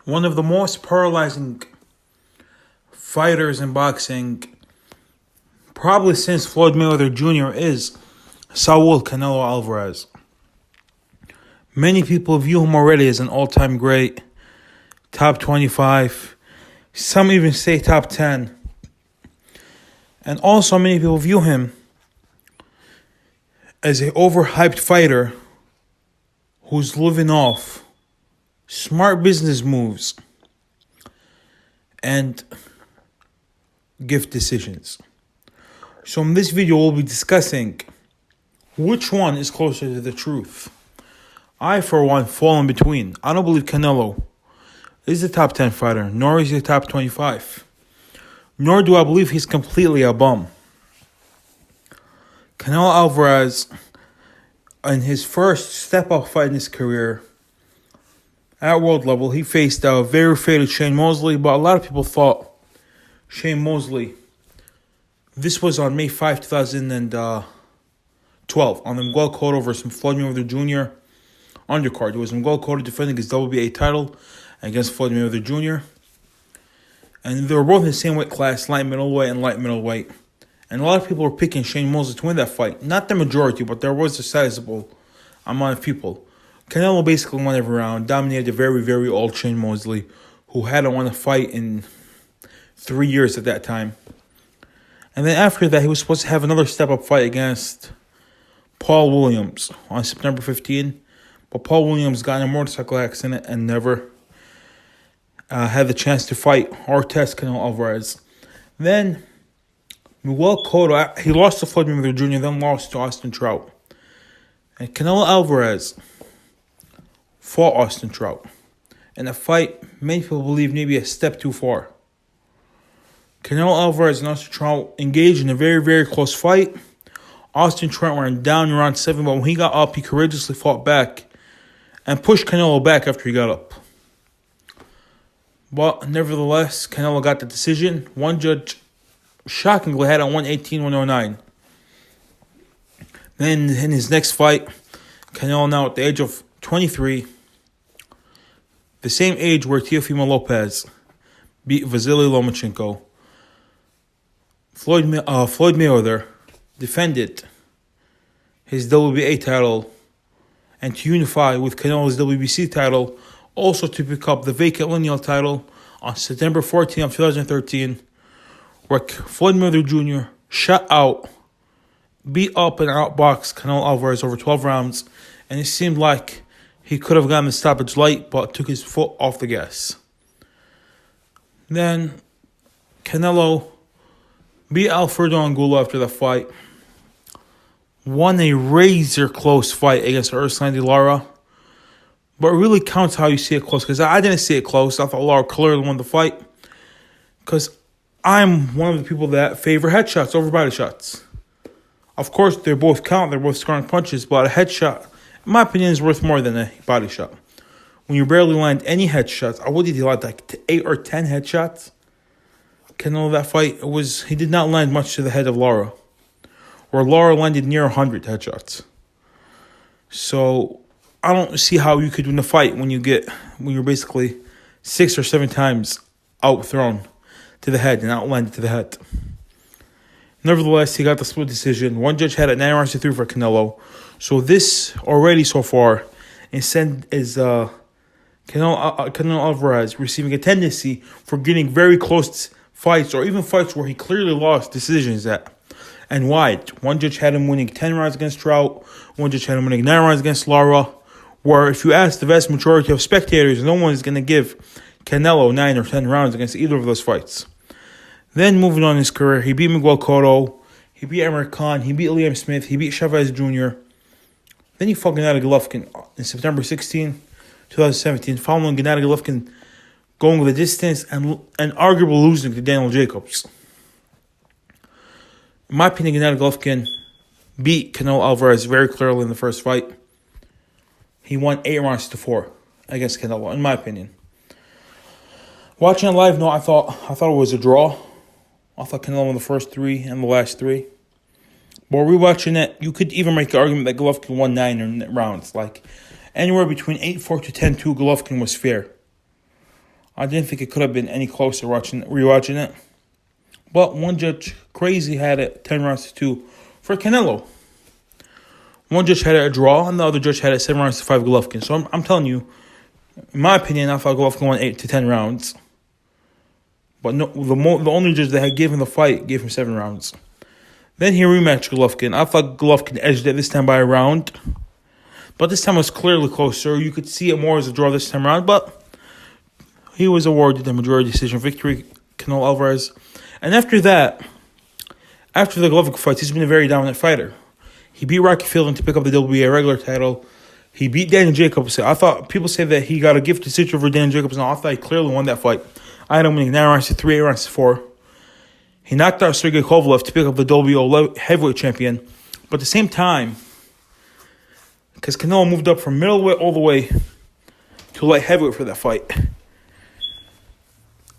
One of the most paralyzing fighters in boxing, probably since Floyd Mayweather Jr., is Saul Canelo Alvarez. Many people view him already as an all-time great, top 25. Some even say top 10. And also many people view him as an overhyped fighter who's living off smart business moves and gift decisions. So in this video, we'll be discussing which one is closer to the truth. I, for one, fall in between. I don't believe Canelo is a top 10 fighter, nor is he a top 25. Nor do I believe he's completely a bum. Canelo Alvarez, in his first step-up fight in his career, at world level, he faced a very faded Shane Mosley, but a lot of people thought Shane Mosley, this was on May 5, 2012, on the Miguel Cotto versus Floyd Mayweather Jr. undercard. It was Miguel Cotto defending his WBA title against Floyd Mayweather Jr. And they were both in the same weight class, light middleweight and light middleweight. And a lot of people were picking Shane Mosley to win that fight. Not the majority, but there was a sizable amount of people. Canelo basically won every round, dominated a very, very old Shane Mosley, who hadn't won a fight in 3 years at that time. And then after that, he was supposed to have another step-up fight against Paul Williams on September 15. But Paul Williams got in a motorcycle accident and never had the chance to fight or test Canelo Alvarez. Then Miguel Cotto, he lost to Floyd Mayweather Jr., then lost to Austin Trout. And Canelo Alvarez fought Austin Trout in a fight many people believe maybe a step too far. Canelo Alvarez and Austin Trout engaged in a very, very close fight. Austin Trout went down in round 7, but when he got up, he courageously fought back and pushed Canelo back after he got up. But nevertheless, Canelo got the decision. One judge shockingly had it 118-109. Then in his next fight, Canelo, now at the age of 23, the same age where Teofimo Lopez beat Vasily Lomachenko, Floyd Mayweather defended his WBA title and to unify with Canelo's WBC title, also to pick up the vacant lineal title on September 14 of 2013, where Floyd Mayweather Jr. shut out, beat up and outboxed Canelo Alvarez over 12 rounds, and it seemed like he could have gotten the stoppage late, but took his foot off the gas. Then Canelo beat Alfredo Angulo after the fight, won a razor-close fight against Ruslan de Lara, but it really counts how you see it close, because I didn't see it close. I thought Lara clearly won the fight, because I'm one of the people that favor headshots over body shots. Of course, they both count. They're both scoring punches, but a headshot, in my opinion, is worth more than a body shot. When you barely land any headshots, I would have landed like 8 or 10 headshots. Canelo, that fight, he did not land much to the head of Lara, where Lara landed near 100 headshots. So I don't see how you could win a fight when you're basically 6 or 7 times outthrown to the head and outlanded to the head. Nevertheless, he got the split decision. One judge had it 9-3 for Canelo. So this already so far is Canelo Alvarez receiving a tendency for getting very close fights, or even fights where he clearly lost decisions at. And wide. One judge had him winning 10 rounds against Trout. One judge had him winning 9 rounds against Lara. Where if you ask the vast majority of spectators, no one is going to give Canelo 9 or 10 rounds against either of those fights. Then moving on in his career, he beat Miguel Cotto, he beat Emir Khan, he beat Liam Smith, he beat Chavez Jr. Then he fought Gennady Golovkin in September 16, 2017, following Gennady Golovkin going the distance and arguably losing to Daniel Jacobs. In my opinion, Gennady Golovkin beat Canelo Alvarez very clearly in the first fight. He won 8-4 against Canelo, in my opinion. Watching it live, no, I thought it was a draw. I thought Canelo won the first 3 and the last 3. But rewatching it, you could even make the argument that Golovkin won 9 rounds. Like, anywhere between 8-4 to 10-2, Golovkin was fair. I didn't think it could have been any closer rewatching it. But one judge crazy had it 10 rounds to 2 for Canelo. One judge had it a draw, and the other judge had it 7 rounds to 5 Golovkin. So I'm telling you, in my opinion, I thought Golovkin won 8 to 10 rounds. But no, the only judge that had given the fight gave him 7 rounds. Then he rematched Golovkin. I thought Golovkin edged it this time by a round. But this time it was clearly closer. You could see it more as a draw this time around. But he was awarded the majority decision victory, Canelo Alvarez. And after that, after the Golovkin fights, he's been a very dominant fighter. He beat Rocky Fielding to pick up the WBA regular title. He beat Daniel Jacobs. I thought people say that he got a gift decision over Daniel Jacobs. No, I thought he clearly won that fight. I had him winning 9 rounds to 3, 8 rounds to 4. He knocked out Sergey Kovalev to pick up the WBO heavyweight champion. But at the same time, because Canelo moved up from middleweight all the way to light heavyweight for that fight,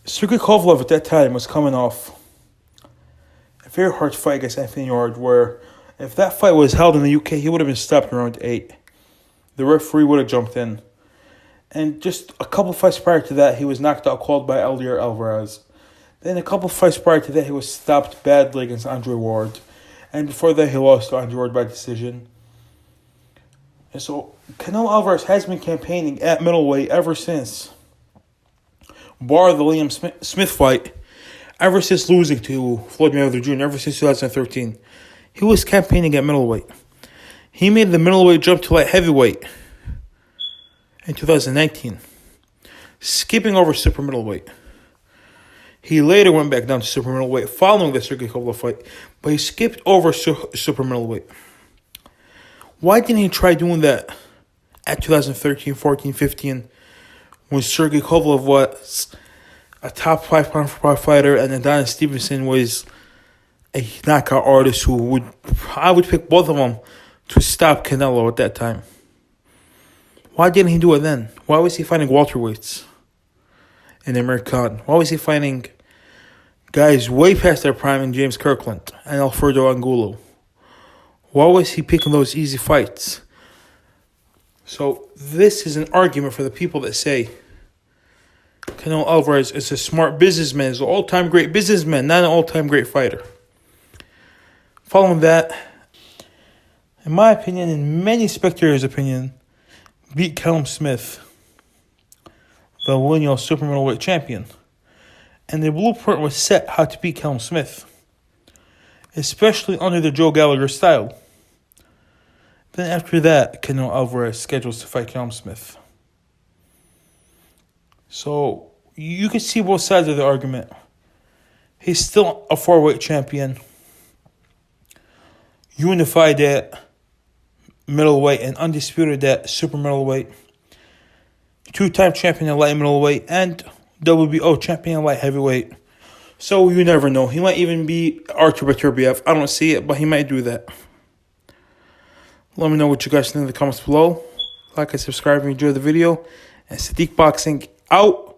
Sergey Kovalev at that time was coming off a very hard fight against Anthony Yarde, where if that fight was held in the UK, he would have been stopped in round 8. The referee would have jumped in. And just a couple fights prior to that, he was knocked out cold by Canelo Alvarez. Then a couple fights prior to that, he was stopped badly against Andre Ward. And before that, he lost to Andre Ward by decision. And so, Canelo Alvarez has been campaigning at middleweight ever since, bar the Liam Smith fight, ever since losing to Floyd Mayweather Jr., ever since 2013. He was campaigning at middleweight. He made the middleweight jump to light heavyweight in 2019, skipping over super middleweight. He later went back down to super middleweight following the Sergey Kovalev fight, but he skipped over super middleweight. Why didn't he try doing that at 2013, 14, 15, when Sergey Kovalev was a top 5 pound for pound fighter and Adonis Stevenson was a knockout artist I would pick both of them to stop Canelo at that time? Why didn't he do it then? Why was he fighting welterweights in American? Why was he fighting guys way past their prime in James Kirkland and Alfredo Angulo? Why was he picking those easy fights? So this is an argument for the people that say Canelo Alvarez is a smart businessman, is an all-time great businessman, not an all-time great fighter. Following that, in my opinion, in many spectators' opinion, beat Callum Smith, the lineal super middleweight champion. And the blueprint was set how to beat Callum Smith, especially under the Joe Gallagher style. Then after that, Canelo Alvarez schedules to fight Callum Smith. So you can see both sides of the argument. He's still a 4-weight champion, unified at middleweight and undisputed at super middleweight, 2-time champion at light middleweight, and WBO champion at light heavyweight. So you never know. He might even be Artur Beterbiev. I don't see it, but he might do that. Let me know what you guys think in the comments below. Like and subscribe if you enjoyed the video. And Sadiq Boxing out.